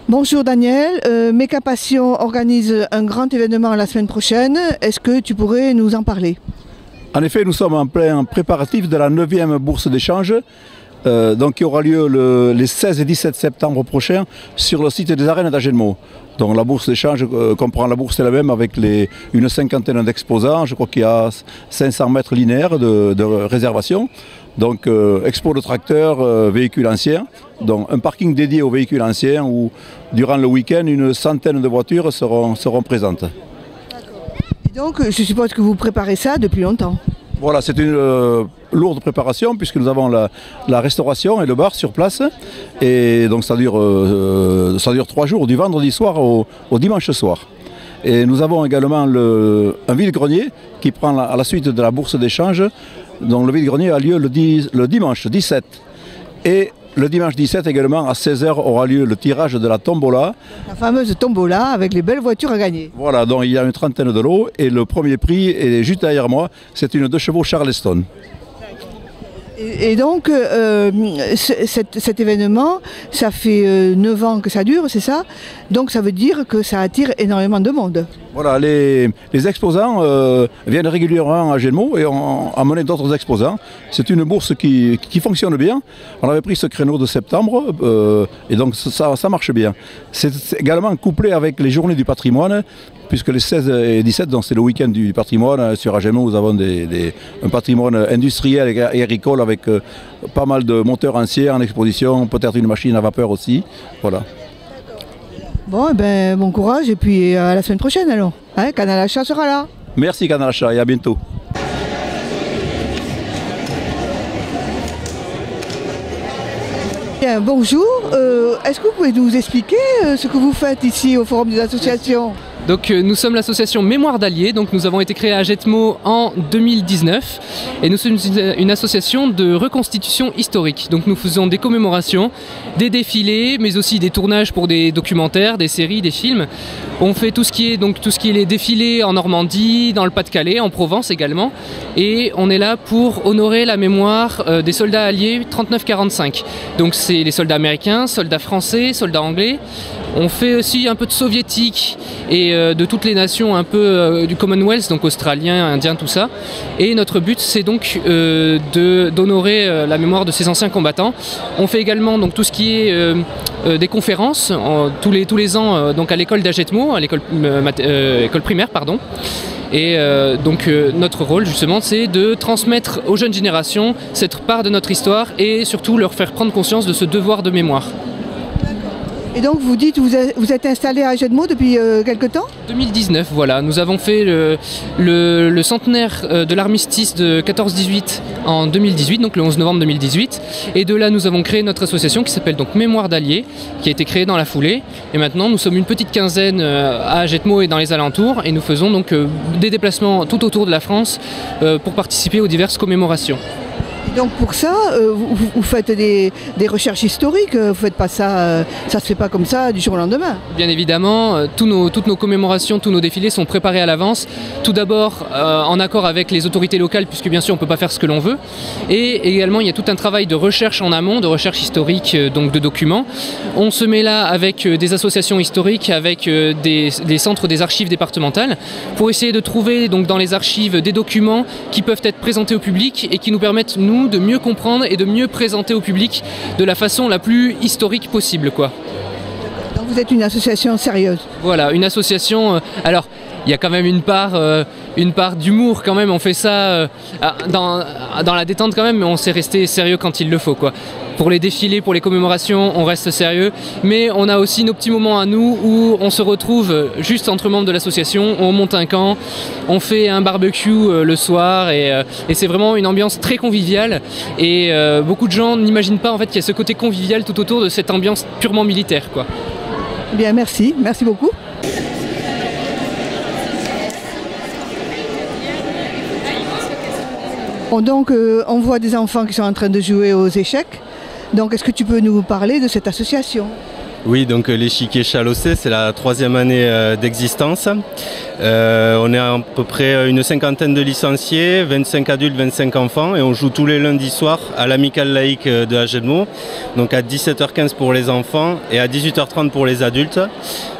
Bonjour Daniel, Méca Passion organise un grand événement la semaine prochaine. Est-ce que tu pourrais nous en parler? En effet, nous sommes en plein préparatif de la 9e bourse d'échange qui aura lieu les 16 et 17 septembre prochains sur le site des arènes d'Agenmo. Donc la bourse d'échange comprend la bourse elle-même avec une cinquantaine d'exposants. Je crois qu'il y a 500 mètres linéaires de réservation. Donc expo de tracteurs, véhicules anciens, donc un parking dédié aux véhicules anciens où durant le week-end une centaine de voitures seront présentes. Et donc je suppose que vous préparez ça depuis longtemps. Voilà, c'est une lourde préparation puisque nous avons la restauration et le bar sur place. Et donc ça dure 3 jours, du vendredi soir au dimanche soir. Et nous avons également un vide-grenier qui prend à la suite de la bourse d'échange. Donc le vide-grenier a lieu le dimanche 17. Et le dimanche 17 également, à 16 h aura lieu le tirage de la tombola. La fameuse tombola avec les belles voitures à gagner. Voilà, donc il y a une trentaine de lots et le premier prix est juste derrière moi, c'est une 2 chevaux Charleston. Et donc cet événement, ça fait 9 ans que ça dure, c'est ça? Donc ça veut dire que ça attire énormément de monde. Voilà, les exposants viennent régulièrement à Agenmo et ont amené d'autres exposants. C'est une bourse qui fonctionne bien. On avait pris ce créneau de septembre et donc ça marche bien. C'est également couplé avec les journées du patrimoine, puisque les 16 et 17, c'est le week-end du patrimoine. Sur Agenmo, nous avons un patrimoine industriel et agricole avec pas mal de moteurs anciens en exposition, peut-être une machine à vapeur aussi. Voilà. Bon, eh ben, bon courage et puis à la semaine prochaine alors. Hein, Canal Achat sera là. Merci Canal Achat et à bientôt. Bien, bonjour, est-ce que vous pouvez nous expliquer ce que vous faites ici au Forum des associations? Donc nous sommes l'association Mémoire d'Allier, donc nous avons été créés à Agetmo en 2019 et nous sommes une association de reconstitution historique. Donc nous faisons des commémorations, des défilés, mais aussi des tournages pour des documentaires, des séries, des films. On fait tout ce qui est les défilés en Normandie, dans le Pas-de-Calais, en Provence également. Et on est là pour honorer la mémoire des soldats alliés 39-45. Donc c'est les soldats américains, soldats français, soldats anglais. On fait aussi un peu de soviétique et de toutes les nations un peu du Commonwealth, donc australiens, indiens, tout ça. Et notre but c'est donc d'honorer la mémoire de ces anciens combattants. On fait également donc tout ce qui est des conférences tous les ans donc à l'école d'Agetmo, à l'école primaire pardon. Et donc notre rôle justement c'est de transmettre aux jeunes générations cette part de notre histoire et surtout leur faire prendre conscience de ce devoir de mémoire. Et donc vous dites, vous êtes installé à Agenmo depuis quelque temps? 2019, voilà. Nous avons fait le centenaire de l'armistice de 14-18 en 2018, donc le 11 novembre 2018. Et de là, nous avons créé notre association qui s'appelle donc Mémoire d'Allier, qui a été créée dans la foulée. Et maintenant, nous sommes une petite quinzaine à Agetmo et dans les alentours. Et nous faisons donc des déplacements tout autour de la France pour participer aux diverses commémorations. Donc pour ça, vous faites des recherches historiques, vous faites pas ça, ça se fait pas comme ça du jour au lendemain. Bien évidemment, toutes nos commémorations, tous nos défilés sont préparés à l'avance. Tout d'abord en accord avec les autorités locales, puisque bien sûr on ne peut pas faire ce que l'on veut. Et également il y a tout un travail de recherche en amont, de recherche historique, donc de documents. On se met là avec des associations historiques, avec des centres des archives départementales, pour essayer de trouver donc dans les archives des documents qui peuvent être présentés au public et qui nous permettent, nous, de mieux comprendre et de mieux présenter au public de la façon la plus historique possible, quoi. Donc vous êtes une association sérieuse? Voilà, une association... alors, il y a quand même une part d'humour quand même, on fait ça dans la détente quand même, mais on s'est resté sérieux quand il le faut, quoi. Pour les défilés, pour les commémorations, on reste sérieux, mais on a aussi nos petits moments à nous où on se retrouve juste entre membres de l'association, on monte un camp, on fait un barbecue le soir et c'est vraiment une ambiance très conviviale et beaucoup de gens n'imaginent pas en fait qu'il y a ce côté convivial tout autour de cette ambiance purement militaire, quoi. Bien, merci beaucoup. Donc on voit des enfants qui sont en train de jouer aux échecs. Donc est-ce que tu peux nous parler de cette association? Oui, donc l'échiquier Chalossé, c'est la 3e année d'existence. On est à peu près une cinquantaine de licenciés, 25 adultes, 25 enfants, et on joue tous les lundis soirs à l'amicale laïque de Agenmo, donc à 17h15 pour les enfants et à 18h30 pour les adultes.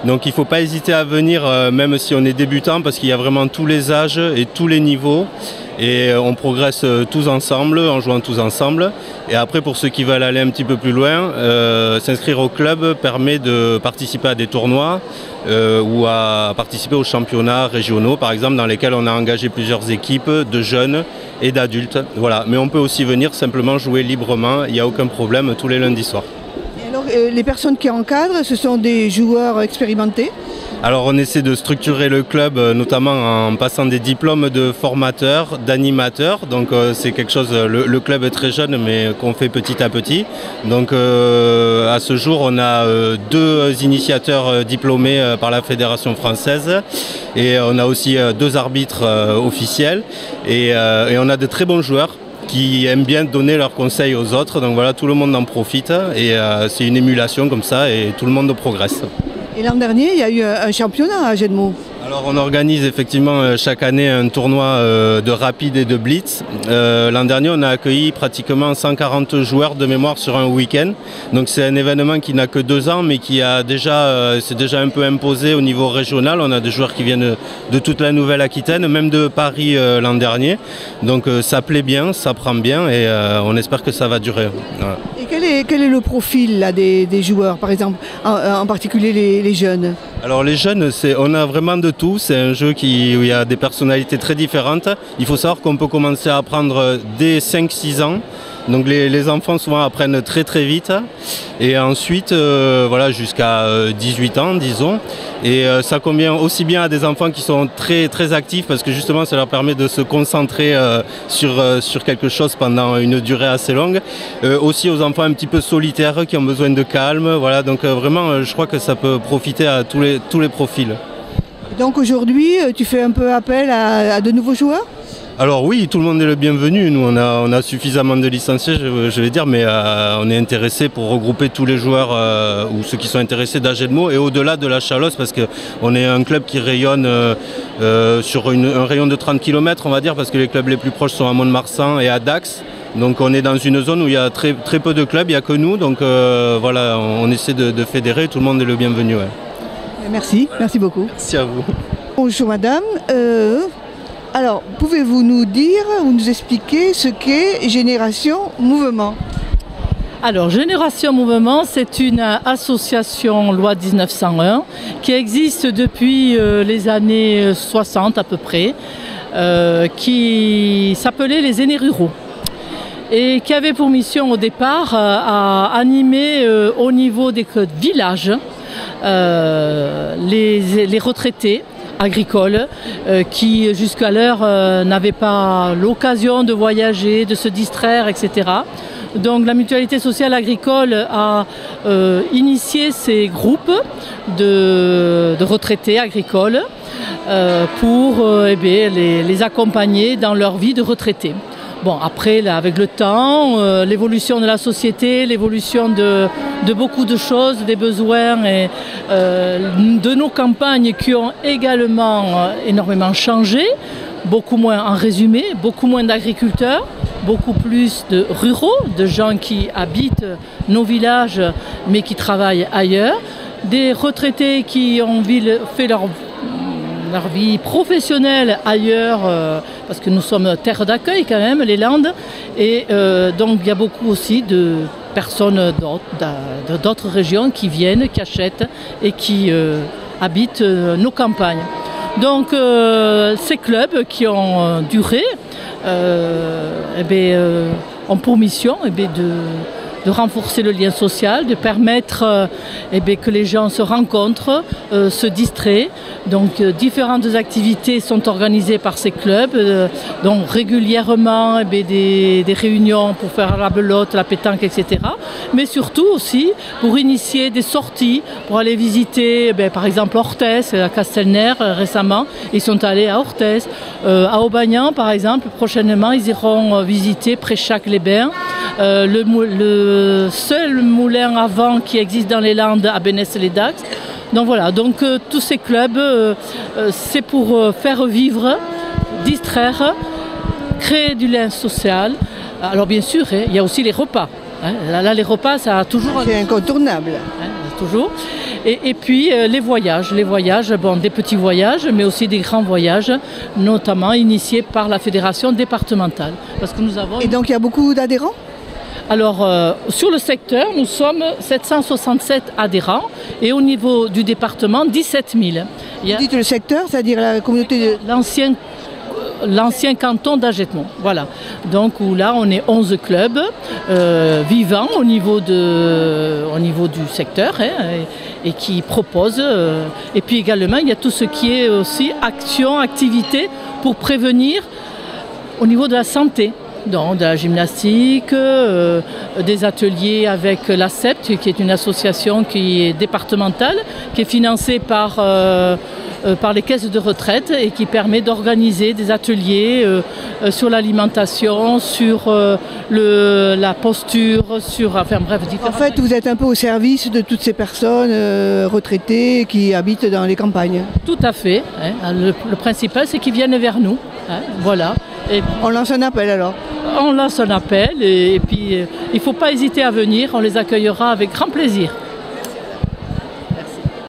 Donc il ne faut pas hésiter à venir, même si on est débutant, parce qu'il y a vraiment tous les âges et tous les niveaux. Et on progresse tous ensemble, en jouant tous ensemble. Et après, pour ceux qui veulent aller un petit peu plus loin, s'inscrire au club permet de participer à des tournois ou à participer aux championnats régionaux, par exemple, dans lesquels on a engagé plusieurs équipes de jeunes et d'adultes. Voilà. Mais on peut aussi venir simplement jouer librement, il n'y a aucun problème, tous les lundis soirs. Et alors, les personnes qui encadrent, ce sont des joueurs expérimentés? Alors on essaie de structurer le club notamment en passant des diplômes de formateurs, d'animateurs. Donc c'est quelque chose, le club est très jeune mais qu'on fait petit à petit. Donc à ce jour on a 2 initiateurs diplômés par la Fédération française et on a aussi 2 arbitres officiels et on a de très bons joueurs qui aiment bien donner leurs conseils aux autres. Donc voilà, tout le monde en profite et c'est une émulation comme ça et tout le monde progresse. Et l'an dernier, il y a eu un championnat à Agenmo. Alors on organise effectivement chaque année un tournoi de rapide et de blitz. L'an dernier on a accueilli pratiquement 140 joueurs de mémoire sur un week-end. Donc c'est un événement qui n'a que 2 ans mais qui a s'est déjà un peu imposé au niveau régional. On a des joueurs qui viennent de toute la Nouvelle-Aquitaine, même de Paris l'an dernier. Donc ça plaît bien, ça prend bien et on espère que ça va durer. Voilà. Et quel est le profil là, des joueurs, par exemple, en particulier les jeunes? Alors les jeunes, on a vraiment de tout. C'est un jeu où il y a des personnalités très différentes. Il faut savoir qu'on peut commencer à apprendre dès 5-6 ans. Donc les enfants souvent apprennent très très vite et ensuite voilà, jusqu'à 18 ans disons et ça convient aussi bien à des enfants qui sont très très actifs parce que justement ça leur permet de se concentrer sur quelque chose pendant une durée assez longue, aussi aux enfants un petit peu solitaires qui ont besoin de calme, voilà, donc vraiment je crois que ça peut profiter à tous les profils. Donc aujourd'hui tu fais un peu appel à de nouveaux joueurs? Alors oui, tout le monde est le bienvenu. Nous, on a suffisamment de licenciés, je vais dire, mais on est intéressé pour regrouper tous les joueurs ou ceux qui sont intéressés d'Agenmo et au-delà de la Chalosse, parce qu'on est un club qui rayonne sur un rayon de 30 km, on va dire, parce que les clubs les plus proches sont à Mont-de-Marsan et à Dax. Donc on est dans une zone où il y a très, très peu de clubs, il n'y a que nous. Donc voilà, on essaie de fédérer, tout le monde est le bienvenu. Ouais. Merci beaucoup. Merci à vous. Bonjour madame. Alors, pouvez-vous nous dire ou nous expliquer ce qu'est Génération Mouvement? Alors, Génération Mouvement, c'est une association loi 1901 qui existe depuis les années 60 à peu près, qui s'appelait les aînés ruraux et qui avait pour mission au départ à animer au niveau des villages les retraités agricoles qui jusqu'alors n'avaient pas l'occasion de voyager, de se distraire, etc. Donc la mutualité sociale agricole a initié ces groupes de retraités agricoles pour les accompagner dans leur vie de retraité. Bon, après, là, avec le temps, l'évolution de la société, l'évolution de beaucoup de choses, des besoins et de nos campagnes qui ont également énormément changé, beaucoup moins en résumé, beaucoup moins d'agriculteurs, beaucoup plus de ruraux, de gens qui habitent nos villages mais qui travaillent ailleurs, des retraités qui ont fait leur vie professionnelle ailleurs, parce que nous sommes terre d'accueil quand même, les Landes, et donc il y a beaucoup aussi de personnes d'autres régions qui viennent, qui achètent et qui habitent nos campagnes. Donc ces clubs qui ont duré ont pour mission de renforcer le lien social, de permettre que les gens se rencontrent, se distraient. Donc différentes activités sont organisées par ces clubs, donc régulièrement des réunions pour faire la belote, la pétanque, etc. Mais surtout aussi pour initier des sorties, pour aller visiter par exemple Orthès, à Castelnaire récemment, ils sont allés à Orthès. À Aubagnan par exemple, prochainement ils iront visiter Préchac-les-Bains, le seul moulin à vent qui existe dans les Landes à Bénesse-les-Dax. Donc voilà, donc tous ces clubs, c'est pour faire vivre, distraire, créer du lien social. Alors bien sûr, il y a aussi les repas. Là, les repas, ça a toujours... C'est incontournable. Toujours. Et puis les voyages, bon, des petits voyages, mais aussi des grands voyages, notamment initiés par la fédération départementale. Parce que nous avons... Et donc il y a beaucoup d'adhérents? Alors, sur le secteur, nous sommes 767 adhérents et au niveau du département, 17 000. Vous dites le secteur, c'est-à-dire la communauté de... L'ancien canton d'Agetmont, voilà. Donc où là on est 11 clubs vivants au niveau du secteur et qui proposent. Et puis également il y a tout ce qui est aussi action, activité pour prévenir au niveau de la santé. Donc, de la gymnastique, des ateliers avec la CEPT, qui est une association qui est départementale, qui est financée par les caisses de retraite et qui permet d'organiser des ateliers sur l'alimentation, sur la posture, enfin bref. En fait, vous êtes un peu au service de toutes ces personnes retraitées qui habitent dans les campagnes. Tout à fait. Hein. Le principal, c'est qu'ils viennent vers nous. Hein, voilà. Et on lance un appel alors? On lance un appel et puis il ne faut pas hésiter à venir, on les accueillera avec grand plaisir.